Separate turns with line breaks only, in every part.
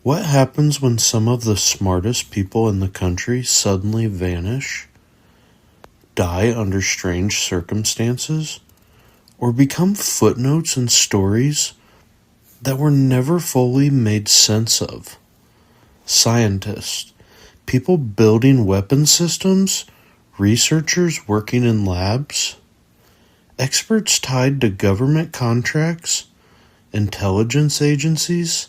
What happens when some of the smartest people in the country suddenly vanish, die under strange circumstances, or become footnotes in stories that were never fully made sense of? Scientists, people building weapon systems, researchers working in labs, experts tied to government contracts, intelligence agencies,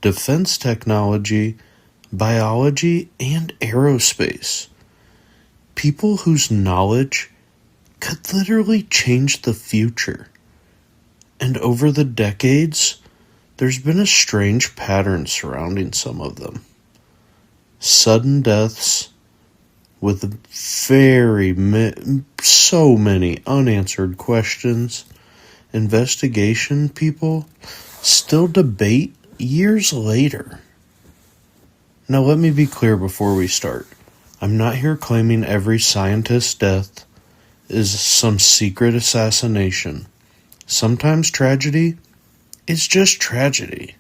defense technology, biology, and aerospace. People whose knowledge could literally change the future. And over the decades, there's been a strange pattern surrounding some of them. Sudden deaths with so many unanswered questions. Investigation people still debate years later. Now let me be clear before we start. I'm not here claiming every scientist's death is some secret assassination. Sometimes tragedy is just tragedy.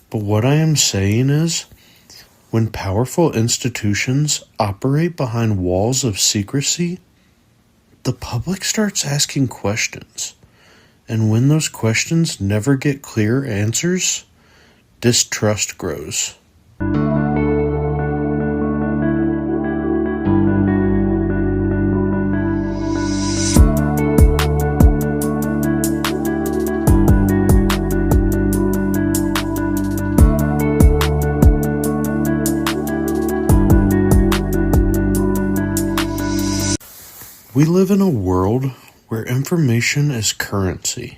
But what I am saying is, when powerful institutions operate behind walls of secrecy, the public starts asking questions. And when those questions never get clear answers, distrust grows. We live in a world where information is currency.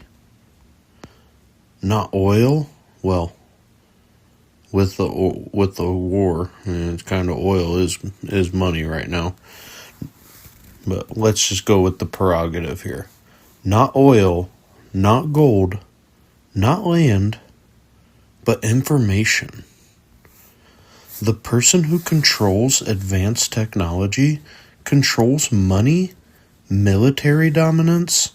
Not oil, well, with the war, it's kind of oil is money right now. But let's just go with the prerogative here. Not oil, not gold, not land, but information. The person who controls advanced technology controls money, military dominance,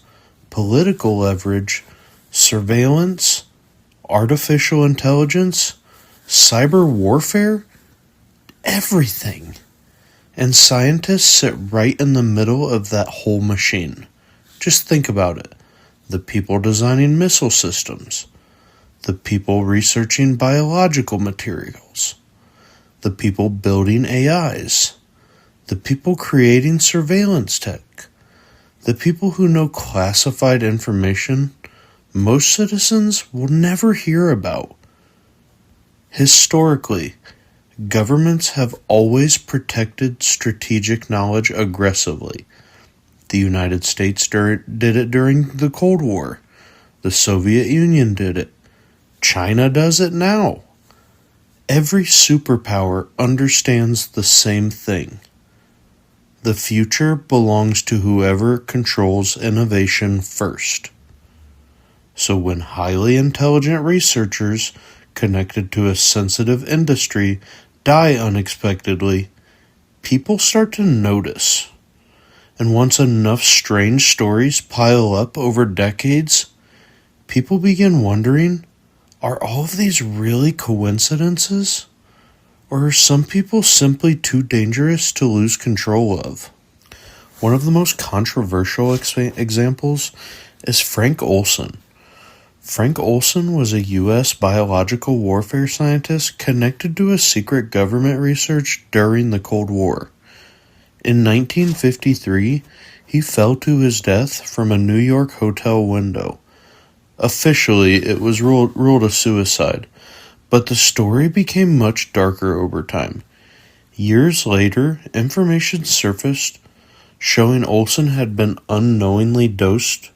political leverage, surveillance, artificial intelligence, cyber warfare, everything. And scientists sit right in the middle of that whole machine. Just think about it. The people designing missile systems, the people researching biological materials, the people building AIs, the people creating surveillance tech, the people who know classified information most citizens will never hear about. Historically, governments have always protected strategic knowledge aggressively. The United States did it during the Cold War. The Soviet Union did it. China does it now. Every superpower understands the same thing. The future belongs to whoever controls innovation first. So when highly intelligent researchers connected to a sensitive industry die unexpectedly, people start to notice. And once enough strange stories pile up over decades, people begin wondering, are all of these really coincidences? Or are some people simply too dangerous to lose control of? One of the most controversial examples is Frank Olson. Frank Olson was a U.S. biological warfare scientist connected to a secret government research during the Cold War. In 1953, he fell to his death from a New York hotel window. Officially, it was ruled a suicide, but the story became much darker over time. Years later, information surfaced showing Olson had been unknowingly dosed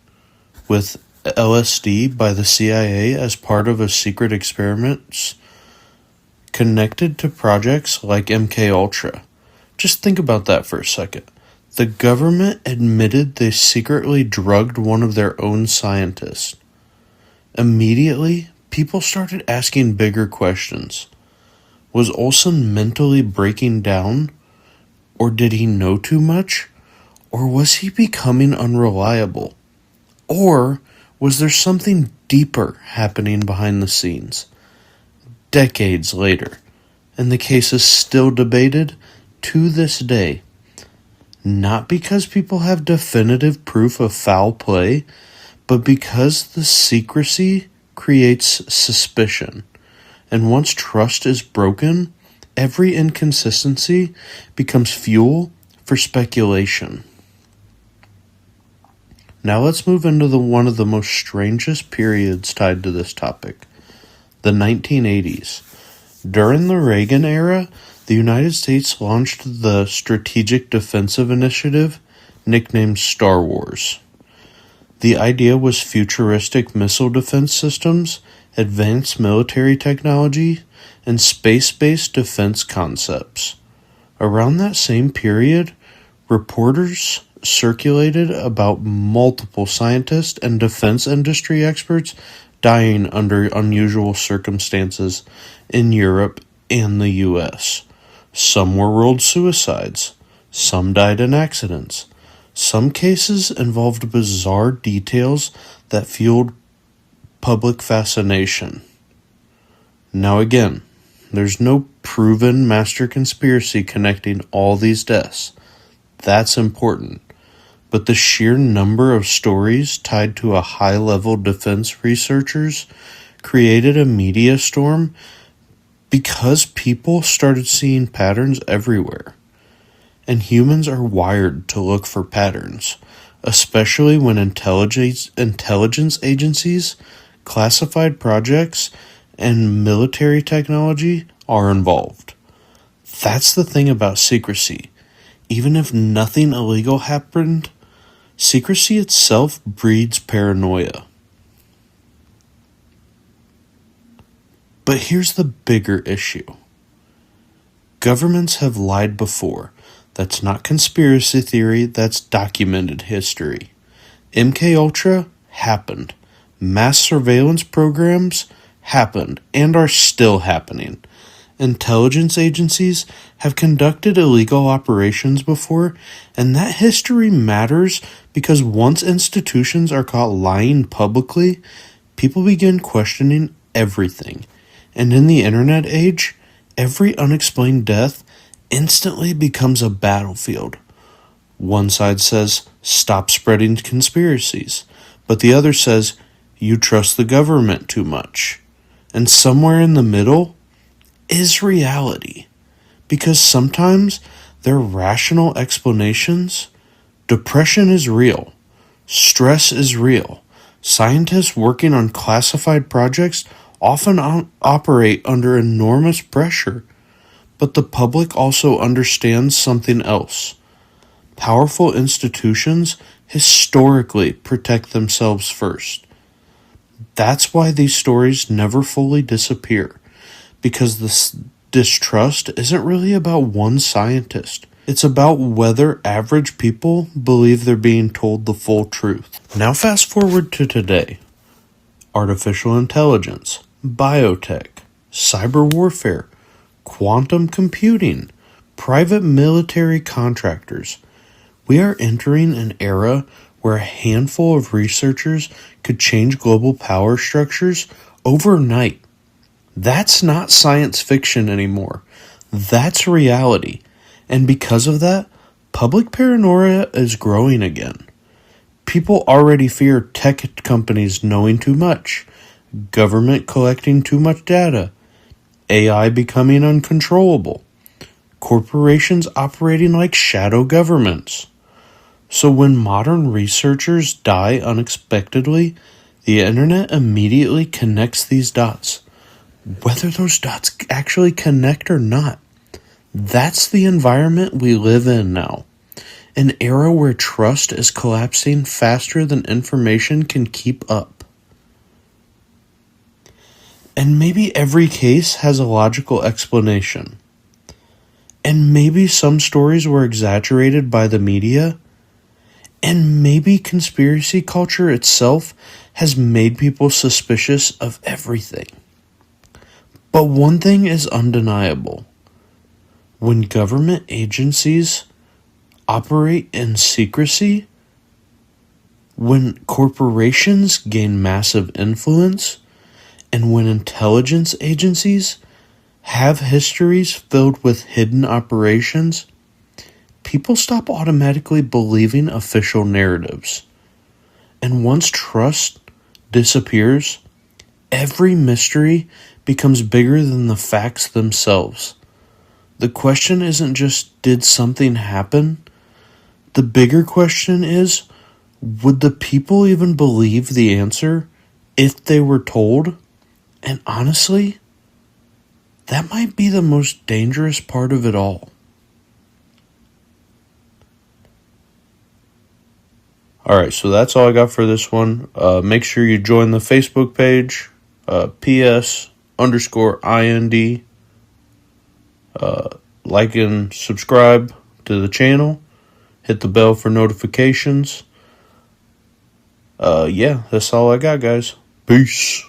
with LSD by the CIA as part of a secret experiments connected to projects like MKUltra. Just think about that for a second. The government admitted they secretly drugged one of their own scientists. Immediately, people started asking bigger questions. Was Olson mentally breaking down? Or did he know too much? Or was he becoming unreliable? Or was there something deeper happening behind the scenes? decades later, and the case is still debated to this day. Not because people have definitive proof of foul play, but because the secrecy creates suspicion. And once trust is broken, every inconsistency becomes fuel for speculation. Now let's move into one of the most strangest periods tied to this topic, the 1980s. During the Reagan era, the United States launched the Strategic Defensive Initiative, nicknamed Star Wars. The idea was futuristic missile defense systems, advanced military technology, and space-based defense concepts. Around that same period, reporters circulated about multiple scientists and defense industry experts dying under unusual circumstances in Europe and the US. Some were rolled suicides. Some died in accidents. Some cases involved bizarre details that fueled public fascination. Now again, there's no proven master conspiracy connecting all these deaths. That's important. But the sheer number of stories tied to a high-level defense researchers created a media storm because people started seeing patterns everywhere. And humans are wired to look for patterns, especially when intelligence agencies, classified projects, and military technology are involved. That's the thing about secrecy. Even if nothing illegal happened, secrecy itself breeds paranoia. But here's the bigger issue. Governments have lied before. That's not conspiracy theory, that's documented history. MKUltra happened. Mass surveillance programs happened and are still happening. Intelligence agencies have conducted illegal operations before, and that history matters because once institutions are caught lying publicly, people begin questioning everything. And in the internet age, every unexplained death instantly becomes a battlefield. One side says, stop spreading conspiracies, but the other says, you trust the government too much. And somewhere in the middle is reality, because sometimes they're rational explanations. Depression is real. Stress is real. Scientists working on classified projects often operate under enormous pressure. But the public also understands something else. Powerful institutions historically protect themselves first. That's why these stories never fully disappear, because this distrust isn't really about one scientist. It's about whether average people believe they're being told the full truth. Now fast forward to today. Artificial intelligence, biotech, cyber warfare, quantum computing, private military contractors. We are entering an era where a handful of researchers could change global power structures overnight. That's not science fiction anymore. That's reality. And because of that, public paranoia is growing again. People already fear tech companies knowing too much, government collecting too much data, AI becoming uncontrollable, corporations operating like shadow governments. So when modern researchers die unexpectedly, the internet immediately connects these dots, whether those dots actually connect or not. That's the environment we live in now. An era where trust is collapsing faster than information can keep up. And maybe every case has a logical explanation. And maybe some stories were exaggerated by the media. And maybe conspiracy culture itself has made people suspicious of everything. But one thing is undeniable. When government agencies operate in secrecy, when corporations gain massive influence, and when intelligence agencies have histories filled with hidden operations, people stop automatically believing official narratives. And once trust disappears, every mystery becomes bigger than the facts themselves. The question isn't just, did something happen? The bigger question is, would the people even believe the answer if they were told? And honestly, that might be the most dangerous part of it all. Alright, so that's all I got for this one. Make sure you join the Facebook page, PS_IND. Like and subscribe to the channel. Hit the bell for notifications. Yeah, that's all I got, guys. Peace.